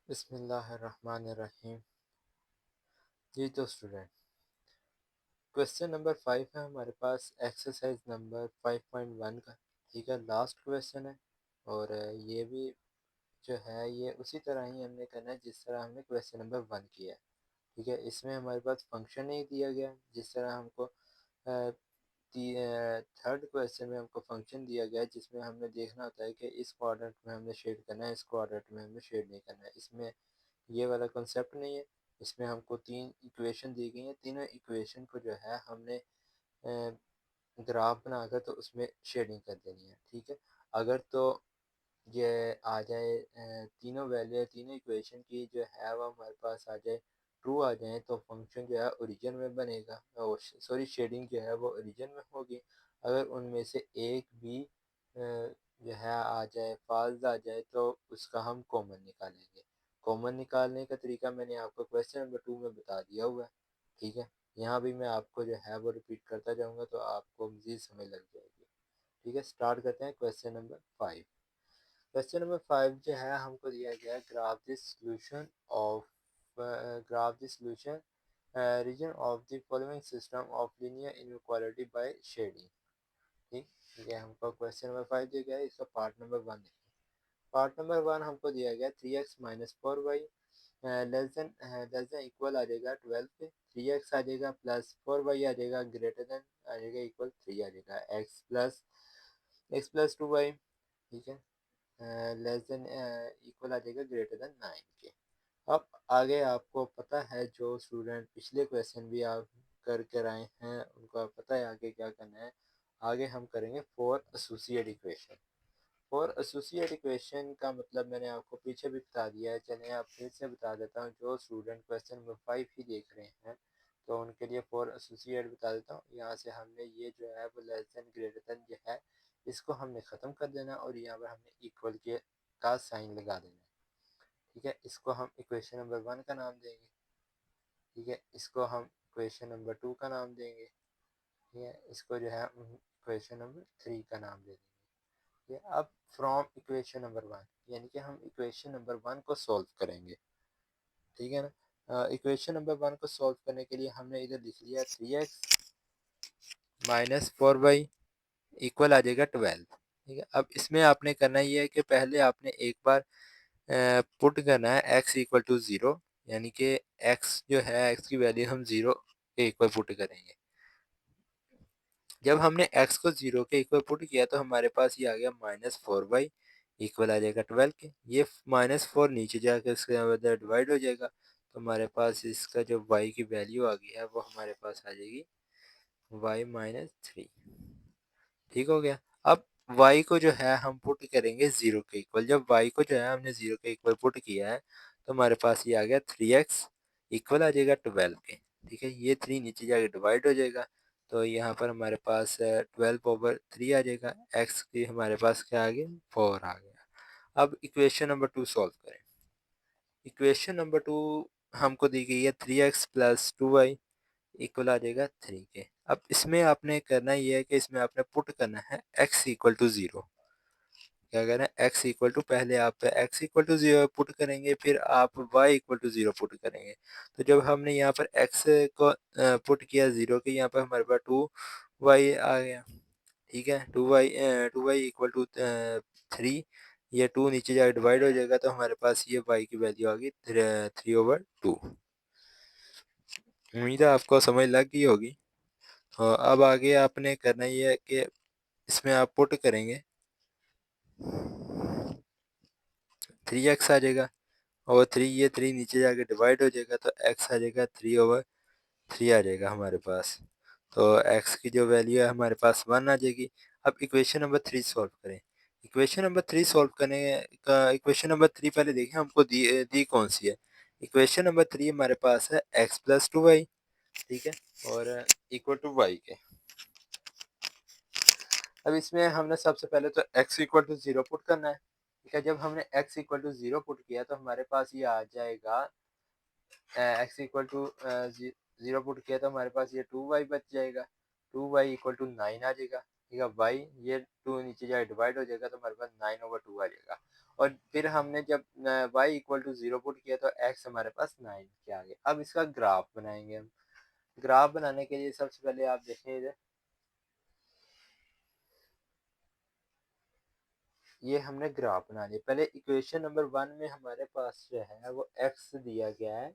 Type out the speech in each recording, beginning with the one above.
बिस्मिल्लाहिर्रहमानिर्रहीम। जी तो student, question number 5 है हमारे पास एक्सरसाइज नंबर 5.1 का। ठीक है, लास्ट क्वेश्चन है। और ये भी जो है ये उसी तरह ही हमने करना है जिस तरह हमने क्वेश्चन नंबर 1 किया है। ठीक है, इसमें हमारे पास फंक्शन नहीं दिया गया जिस तरह हमको थर्ड क्वेश्चन में हमको फंक्शन दिया गया है जिसमें हमने देखना होता है कि इस क्वाड्रेंट में हमने शेड करना है, इस क्वाड्रेंट में हमने शेड नहीं करना है। इसमें ये वाला कॉन्सेप्ट नहीं है। इसमें हमको 3 इक्वेशन दी गई हैं, तीनों इक्वेशन को जो है हमने ग्राफ बनाकर तो उसमें शेडिंग कर देनी है। ठीक है, अगर तो ये आ जाए तीनों वैल्यू तीनों इक्वेशन की जो है वो हमारे पास आ जाए ट्रू आ जाए तो फंक्शन जो है ओरिजिन में बनेगा, सॉरी शेडिंग जो है वो ओरिजिन में होगी। अगर उनमें से एक भी जो है आ जाए फॉल्स आ जाए तो उसका हम कॉमन निकालेंगे। कॉमन निकालने का तरीका मैंने आपको क्वेश्चन नंबर 2 में बता दिया हुआ है। ठीक है, यहाँ भी मैं आपको जो है वो रिपीट करता जाऊँगा तो आपको मज़ीद समझ लग जाएगी। ठीक है, स्टार्ट करते हैं क्वेश्चन नंबर 5। क्वेश्चन नंबर 5 जो है हमको दिया गया है graph the solution region of the following system of linear inequality by shading. ठीक, ये हमको क्वेश्चन नंबर 5 दिया गया है, इसका पार्ट नंबर 1 देखिए। पार्ट नंबर 1 हमको दिया गया 3x minus 4y less than equal आ जाएगा 12 पे। 3x आ जाएगा प्लस 4y आ जाएगा ग्रेटर देन आ जाएगा इक्वल 3 आ जाएगा x प्लस 2y। ठीक है, लेस देन इक्वल आ जाएगा ग्रेटर देन 9 के। अब आगे आपको पता है, जो स्टूडेंट पिछले क्वेश्चन भी आप कर कर आए हैं उनको पता है आगे क्या करना है। आगे हम करेंगे four associate equation. For associate equation का मतलब मैंने आपको पीछे भी बता दिया है, चलिए आप फिर से बता देता हूँ। जो स्टूडेंट क्वेश्चन नंबर 5 ही देख रहे हैं तो उनके लिए फॉर एसोसिएट बता देता हूँ। यहाँ से हमने ये जो है वो लेस देन ग्रेटर देन जो है इसको हमने ख़त्म कर देना और यहाँ पर हमने इक्वल के का साइन लगा देना। ठीक है, इसको हम इक्वेशन नंबर 1 का नाम देंगे। ठीक है, इसको हम इक्वेशन नंबर 2 का नाम देंगे। ठीक है, इसको जो है इक्वेशन नंबर 3 का नाम दे देंगे। ये अब फ्रॉम इक्वेशन नंबर 1 यानी कि हम इक्वेशन नंबर 1 को सॉल्व करेंगे। ठीक है ना, इक्वेशन नंबर 1 को सॉल्व करने के लिए हमने इधर लिख लिया 3x माइनस 4y इक्वल आ जाएगा 12। ठीक है, अब इसमें आपने करना ये है कि पहले आपने एक बार पुट करना है x इक्वल टू 0, यानी कि x जो है x की वैल्यू हम 0 के इक्वल पुट करेंगे। जब हमने x को 0 के इक्वल पुट किया तो हमारे पास ये आ गया -4y इक्वल आ जाएगा 12 के। ये -4 नीचे जाकर इसके अंदर डिवाइड हो जाएगा तो हमारे पास इसका जो y की वैल्यू आ गई है वो हमारे पास आ जाएगी y-3। ठीक हो गया। अब y को जो है हम पुट करेंगे 0 के इक्वल। जब y को जो है हमने 0 के इक्वल पुट किया है तो हमारे पास ये आ गया 3x इक्वल आ जाएगा 12 के। ठीक है, ये 3 नीचे जाके डिवाइड हो जाएगा तो यहाँ पर हमारे पास 12/3 आ जाएगा। x की हमारे पास क्या आ गया 4 आ गया। अब इक्वेशन नंबर 2 सॉल्व करें। इक्वेशन नंबर 2 हमको दी गई है 3x प्लस 2y इक्वल आ जाएगा 3 के। अब इसमें आपने करना ये है कि इसमें आपने पुट करना है x इक्वल टू 0। क्या करना है, x इक्वल टू पहले आप x इक्वल टू 0 पुट करेंगे, फिर आप y इक्वल टू 0 पुट करेंगे। तो जब हमने यहाँ पर x को पुट किया 0 के, यहाँ पर हमारे पास 2y आ गया। ठीक है, 2y इक्वल टू 3। ये 2 नीचे जाकर डिवाइड हो जाएगा तो हमारे पास ये y की वैल्यू आ गई 3/2। उम्मीद है आपको समझ लग गई होगी। और अब आगे आपने करना ये है कि इसमें आप पुट करेंगे 3x आ जाएगा और 3 ये 3 नीचे जाके डिवाइड हो जाएगा तो x आ जाएगा 3/3 आ जाएगा हमारे पास। तो x की जो वैल्यू है हमारे पास 1 आ जाएगी। अब इक्वेशन नंबर 3 सॉल्व करें। इक्वेशन नंबर 3 सॉल्व करने का इक्वेशन नंबर 3 पहले देखें हमको दी कौन सी है। इक्वेशन नंबर 3 हमारे पास है x प्लस 2y। ठीक है, और इक्वल टू y के। अब इसमें हमने सबसे पहले तो x इक्वल टू 0 पुट करना है। ठीक है, जब हमने x इक्वल टू 0 पुट किया तो हमारे पास ये आ जाएगा x इक्वल टू 0 पुट किया तो हमारे पास ये 2y बच जाएगा। 2y इक्वल टू 9 आ जाएगा। ठीक है, y ये 2 नीचे जाए डिवाइड हो जाएगा तो हमारे पास 9/2 आ जाएगा। और फिर हमने जब y इक्वल टू 0 पुट किया तो x हमारे पास 9 के आ गया। अब इसका ग्राफ बनाएंगे हम। ग्राफ बनाने के लिए सबसे पहले आप देखें इधर, ये हमने ग्राफ बना लिया। पहले इक्वेशन नंबर 1 में हमारे पास जो है वो x दिया गया है,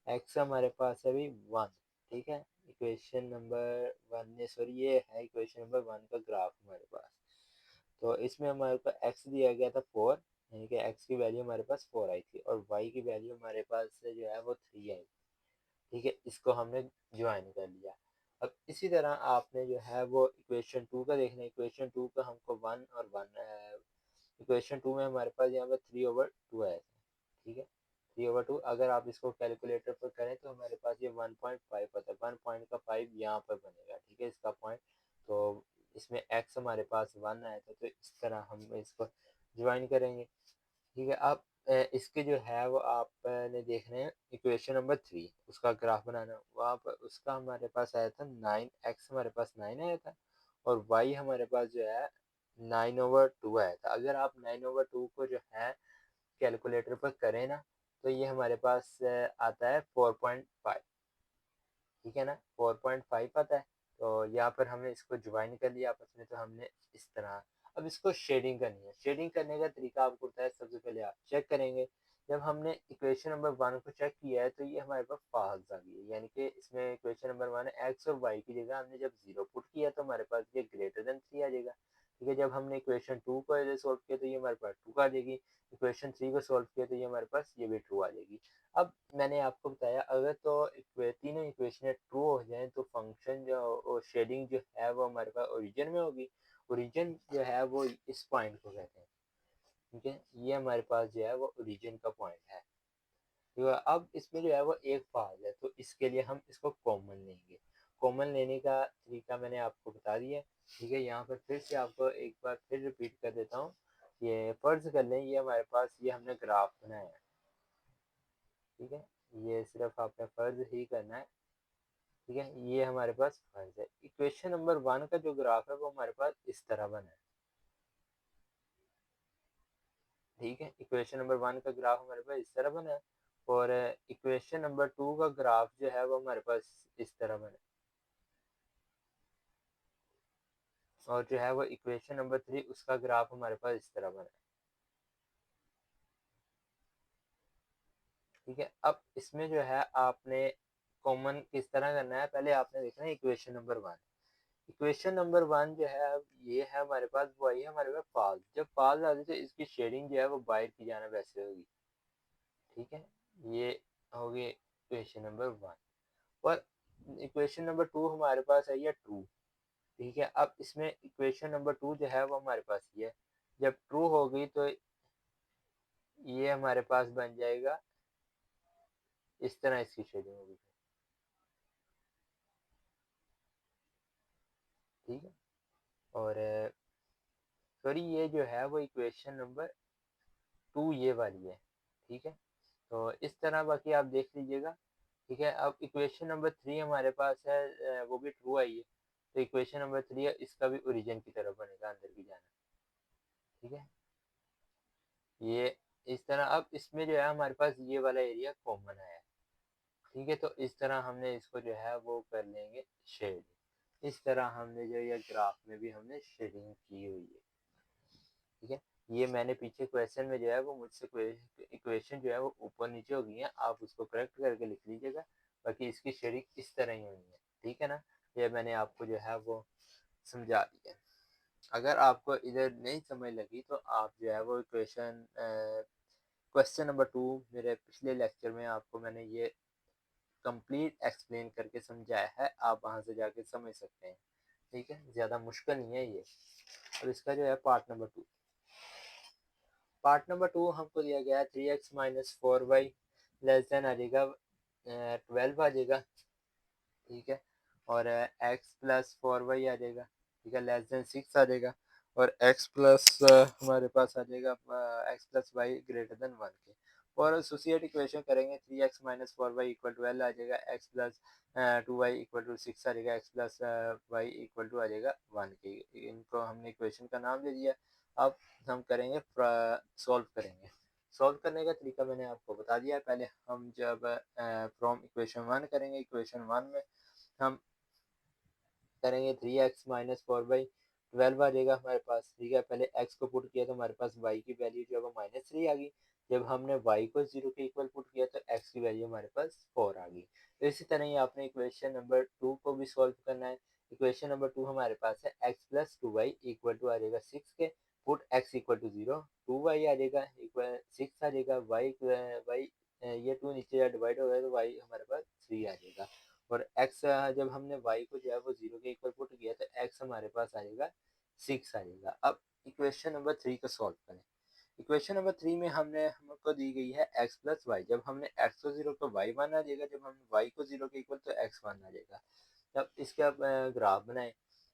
x हमारे पास है अभी 1, ठीक है। इक्वेशन नंबर 1 में, सॉरी ये है इक्वेशन नंबर 1 का ग्राफ हमारे पास। तो इसमें हमारे पास x दिया गया था 4, यानी कि x की वैल्यू हमारे पास 4 आई थी, और y की वैल्यू हमारे पास जो है वो 3 आई, ठीक है। इसको हमने ज्वाइन कर लिया। अब इसी तरह आपने जो है वो इक्वेशन 2 का देखना है। इक्वेशन 2 का हमको 1 और 1, इक्वेशन 2 में हमारे पास यहाँ पर 3/2 है, ठीक है। 3/2 अगर आप इसको कैलकुलेटर पर करें तो हमारे पास ये 1.5 आता है। 1.5 यहाँ पर बनेगा, ठीक है, इसका पॉइंट। तो इसमें x हमारे पास 1 आया था, तो इस तरह हम इसको ज्वाइन करेंगे, ठीक है। अब इसके जो है वो आपने देखने हैं इक्वेशन नंबर 3, उसका ग्राफ बनाना। वहाँ पर उसका हमारे पास आया था 9, x हमारे पास 9 आया था, और y हमारे पास जो है 9/2 आया था। अगर आप 9/2 को जो है कैलकुलेटर पर करें ना, तो ये हमारे पास आता है 4.5, ठीक है ना, 4.5 आता है। तो यहाँ पर हमने इसको ज्वाइन कर लिया आपस में, तो हमने इस तरह। अब इसको शेडिंग करनी है। शेडिंग करने का तरीका आपको पता है। सबसे पहले आप चेक करेंगे, जब हमने इक्वेशन नंबर 1 को चेक किया है तो ये हमारे पास फॉल्स आ गई है, यानी कि इसमें इक्वेशन नंबर 1 है, एक्स और वाई की जगह हमने जब 0 पुट किया तो हमारे पास ये ग्रेटर देन 3 आ जाएगा, ठीक है। जब हमने इक्वेशन 2 को इधर सोल्व किया तो ये हमारे पास 2 आ जाएगी। इक्वेशन 3 को सोल्व किया तो ये हमारे पास ये भी ट्रू आ जाएगी। अब मैंने आपको बताया, अगर तो तीनों इक्वेशन ट्रू हो जाएं तो फंक्शन जो शेडिंग जो है वो हमारे पास ओरिजिन में होगी। ओरिजिन जो है वो इस पॉइंट को कहते हैं, ठीक है। ये हमारे पास जो है वो ओरिजिन का पॉइंट है, ठीक है। अब इसमें जो है वो एक फाज है, तो इसके लिए हम इसको कॉमन लेंगे। कॉमन लेने का तरीका मैंने आपको बता दिया, ठीक है। यहाँ पर फिर से आपको एक बार फिर रिपीट कर देता हूँ। ये फर्ज कर लें, ये हमारे पास ये हमने ग्राफ बनाया है, ठीक है। ये सिर्फ आपने फर्ज ही करना है, ठीक है। ये हमारे पास फर्ज है। इक्वेशन नंबर 1 का जो ग्राफ है वो हमारे पास इस तरह बना है, ठीक है। इक्वेशन नंबर 1 का ग्राफ हमारे पास इस तरह बना है, और इक्वेशन नंबर 2 का ग्राफ जो है वो हमारे पास इस तरह बना है, और जो है वो इक्वेशन नंबर 3 उसका ग्राफ हमारे पास इस तरह बना है, ठीक है। अब इसमें जो है आपने कॉमन किस तरह करना है, पहले आपने देखना है इक्वेशन नंबर 1। इक्वेशन नंबर 1 जो है अब ये है हमारे पास, वो आई है हमारे पास फाल्स। जब फाल्स आती है तो इसकी शेडिंग जो है वो बाहर की जाना वैसे होगी, ठीक है। ये होगी इक्वेशन नंबर 1, और इक्वेशन नंबर 2 हमारे पास है ये ट्रू, ठीक है। अब इसमें इक्वेशन नंबर 2 जो है वो हमारे पास ये है। जब ट्रू होगी तो ये हमारे पास बन जाएगा इस तरह, इसकी शेडिंग होगी, ठीक है। और सॉरी, ये जो है वो इक्वेशन नंबर 2 ये वाली है, ठीक है। तो इस तरह बाकी आप देख लीजिएगा, ठीक है। अब इक्वेशन नंबर 3 हमारे पास है, वो भी ट्रू आई है। तो इक्वेशन नंबर 3 है, इसका भी ओरिजिन की तरफ बनेगा, अंदर की जाना, ठीक है। ये इस तरह। अब इसमें जो है हमारे पास ये वाला एरिया कॉमन है, ठीक है। तो इस तरह हमने इसको जो है वो कर लेंगे शेड। इस तरह हमने जो ये ग्राफ में भी हमने शेडिंग की हुई है, ठीक है। ये मैंने पीछे क्वेश्चन में जो है वो मुझसे इक्वेशन जो है वो ऊपर नीचे हो गई है, आप उसको करेक्ट करके लिख लीजिएगा। बाकी इसकी शेडिंग इस तरह ही होनी है, ठीक है ना। ये मैंने आपको जो है वो समझा दिया। अगर आपको इधर नहीं समझ लगी तो आप जो है वो क्वेश्चन नंबर 2 मेरे पिछले लेक्चर में आपको मैंने ये कंप्लीट एक्सप्लेन करके समझाया है, आप वहां से जाके समझ सकते हैं, ठीक है। ज़्यादा मुश्किल नहीं है ये। और इसका जो है पार्ट नंबर 2 हमको दिया गया है 3x-4y लेस देन आ जाएगा 12 आ जाएगा, ठीक है। और x+4y आ जाएगा, ठीक है, लेस देन 6 आ जाएगा। और x प्लस हमारे पास आ जाएगा x+y ग्रेटर देन 1 के। और एसोसिएट इक्वेशन करेंगे, 3x-4y इक्वल टू 12 आ जाएगा, x+2y इक्वल टू 6 आ जाएगा, x+y इक्वल टू आ जाएगा 1 के। इनको हमने इक्वेशन का नाम दे दिया। अब हम करेंगे सॉल्व करेंगे। सॉल्व करने का तरीका मैंने आपको बता दिया है। पहले हम जब फ्रॉम इक्वेशन 1 करेंगे, इक्वेशन 1 में हम करेंगे 3x माइनस 4/12 आ जाएगा हमारे पास, ठीक है। पहले x को पुट किया तो हमारे पास y की वैल्यू जो है वो -3 आ गई। जब हमने y को 0 के इक्वल पुट किया तो x की वैल्यू हमारे पास 4 आ गई। तो इसी तरह ही आपने इक्वेशन नंबर 2 को भी सॉल्व करना है। इक्वेशन नंबर 2 हमारे पास है x plus 2y equal to आ जाएगा 6 के, put x equal to 0, 2y आ जाएगा इक्वल 6 आ जाएगा, y ये 2 नीचे डिवाइड हो गया तो y हमारे पास 3 आ जाएगा। और x जब हमने y को जो है वो 0 के इक्वल पुट किया तो x हमारे पास आ जाएगा 6 आ जाएगा। अब इक्वेशन नंबर 3 को सॉल्व करें। इक्वेशन नंबर 3 में हमको दी गई है x प्लस वाई। जब हमने x को 0 तो y 1 आ जाएगा, जब हम y को 0 के इक्वल तो x 1 आ जाएगा। तब इसके आप ग्राफ बनाएं,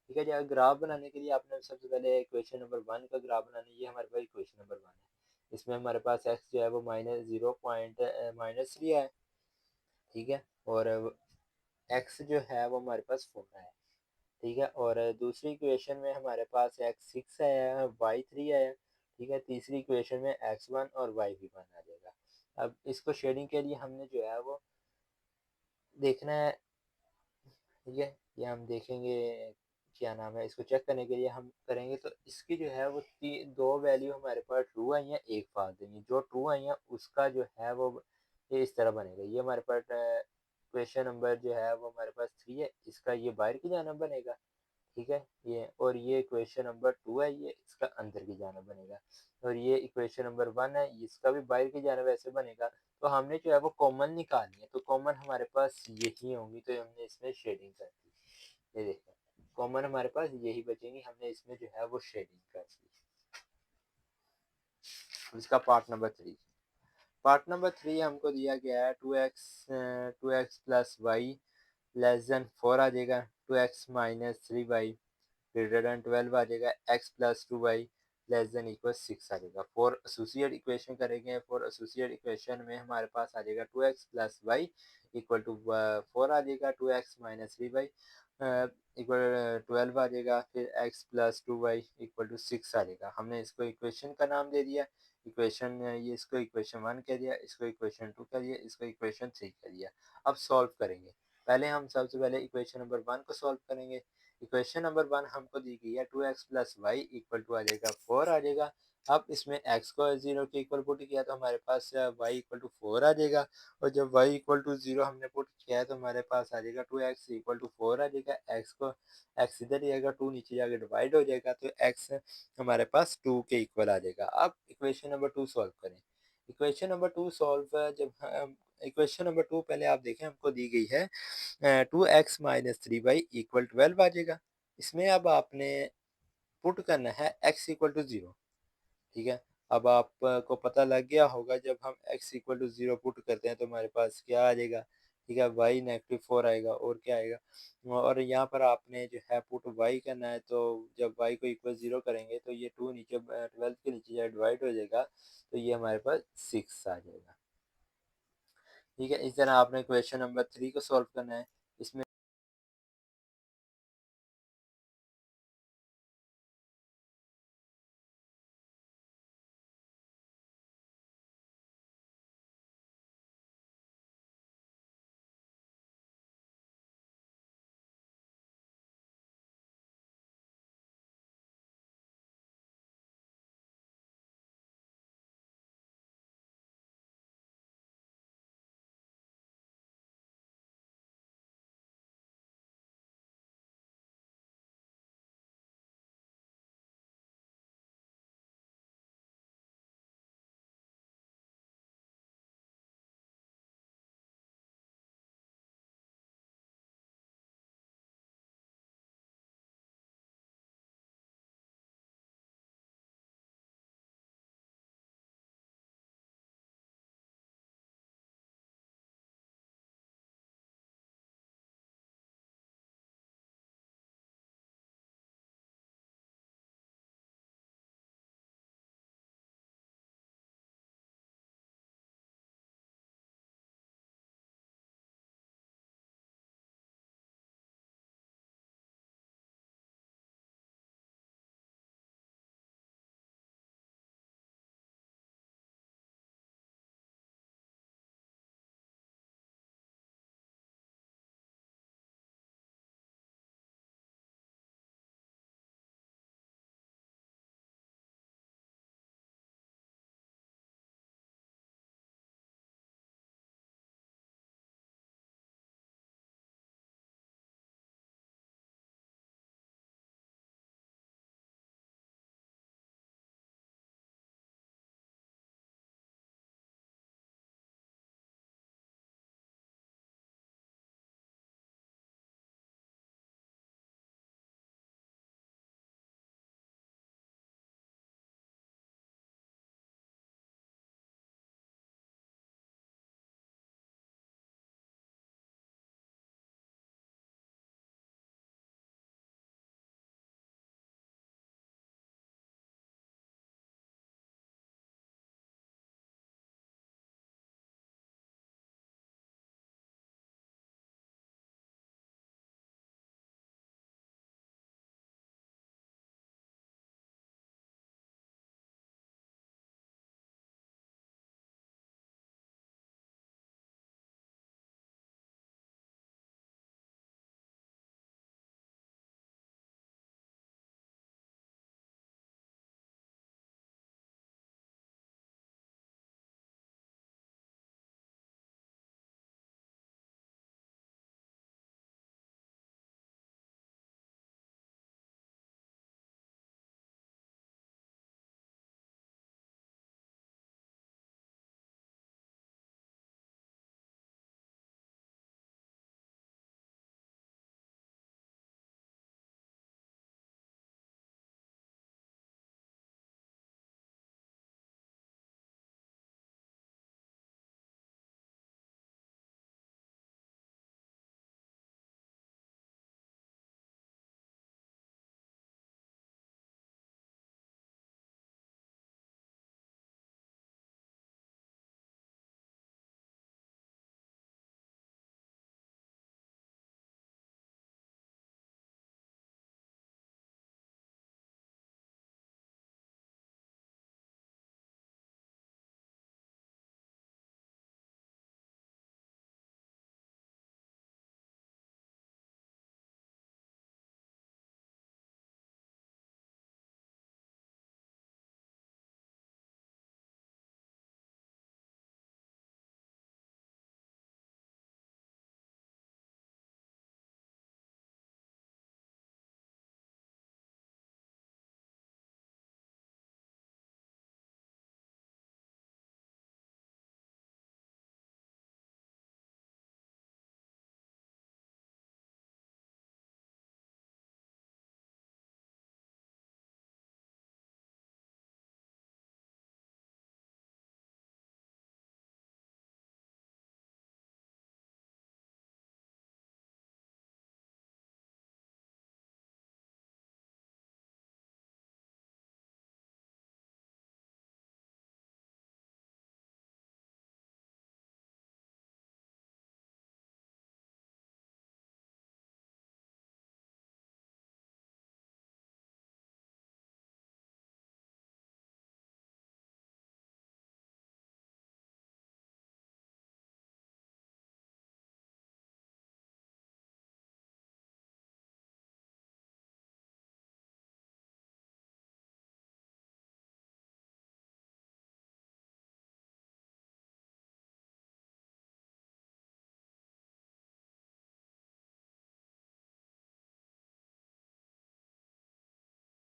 ठीक है जी। ग्राफ बनाने के लिए आपने सबसे पहले इक्वेशन नंबर 1 का ग्राफ बनाना है। ये हमारे पास इक्वेशन नंबर 1 है। इसमें हमारे पास x जो है वो -0.3 है, ठीक है। और x जो है वो हमारे पास 4 है, ठीक है। और दूसरी इक्वेशन में हमारे पास x 6 आया है, y 3 आया, ठीक है। तीसरी इक्वेशन में x 1 और y भी 1 आ जाएगा। अब इसको शेडिंग के लिए हमने जो है वो देखना है, ठीक है। ये हम देखेंगे, क्या नाम है, इसको चेक करने के लिए हम करेंगे तो इसकी जो है वो दो वैल्यू हमारे पास ट्रू आई है, एक फॉल्स देंगे। जो ट्रू आई है उसका जो है वो ये इस तरह बनेगा। ये हमारे पास क्वेश्चन नंबर जो है वो हमारे पास 3 है, इसका ये बाहर की जानब बनेगा, ठीक है। ये और ये इक्वेशन नंबर 2 है, ये इसका अंदर की जानब बनेगा। और ये इक्वेशन नंबर 1 है, इसका भी बाहर की जानब ऐसे बनेगा। तो हमने जो है वो कॉमन निकालनी है, तो कॉमन हमारे पास यही होंगी, तो हमने इसमें शेडिंग कर दी। ये देखो कॉमन हमारे पास यही बचेंगी, हमने इसमें जो है वो शेडिंग कर दी। इसका पार्ट नंबर 3 हमको दिया गया है 2x plus Y less than 4 आ जाएगा, 2x minus 3y greater than 12 आ जाएगा, x plus 2y less than equal 6 आ जाएगा। फॉर एसोसिएट इक्वेशन करेंगे, फॉर एसोसिएट इक्वेशन में हमारे पास आ जाएगा 2x plus Y equal to 4 आ जाएगा, 2x माइनस 3y इक्वल 12 आ जाएगा, फिर x plus 2y equal to 6 आ जाएगा। हमने इसको इक्वेशन का नाम दे दिया, इक्वेशन ये इसको इक्वेशन 1 कह दिया, इसको इक्वेशन 2 कह दिया, इसको इक्वेशन 3 कह दिया। अब सॉल्व करेंगे। पहले हम सबसे पहले इक्वेशन नंबर 1 को सॉल्व करेंगे। इक्वेशन नंबर 1 हमको दी गई है 2x plus Y equal to आ जाएगा 4 आ जाएगा। अब इसमें x को 0 के इक्वल पुट किया तो हमारे पास y इक्वल टू 4 आ जाएगा। और जब y इक्वल टू 0 हमने पुट किया है तो हमारे पास आ जाएगा 2x इक्वल टू 4 आ जाएगा। x इधर जाएगा, 2 नीचे जाके डिवाइड हो जाएगा, तो x हमारे पास 2 के इक्वल आ जाएगा। अब इक्वेशन नंबर 2 सॉल्व करें। इक्वेशन नंबर 2 सॉल्व जब हम इक्वेशन नंबर 2 पहले आप देखें हमको दी गई है 2x माइनस 3y इक्वल 12 आ जाएगा। इसमें अब आपने पुट करना है x इक्वल टू 0, ठीक है। अब आपको पता लग गया होगा जब हम x इक्वल टू 0 पुट करते हैं तो हमारे पास क्या आ जाएगा, ठीक है। y -4 आएगा और क्या आएगा। और यहाँ पर आपने जो है पुट y करना है, तो जब y को इक्वल 0 करेंगे तो ये 2 नीचे 12 के नीचे डिवाइड हो जाएगा, तो ये हमारे पास 6 आ जाएगा, ठीक है। इस तरह आपने क्वेश्चन नंबर 3 को सॉल्व करना है। इसमें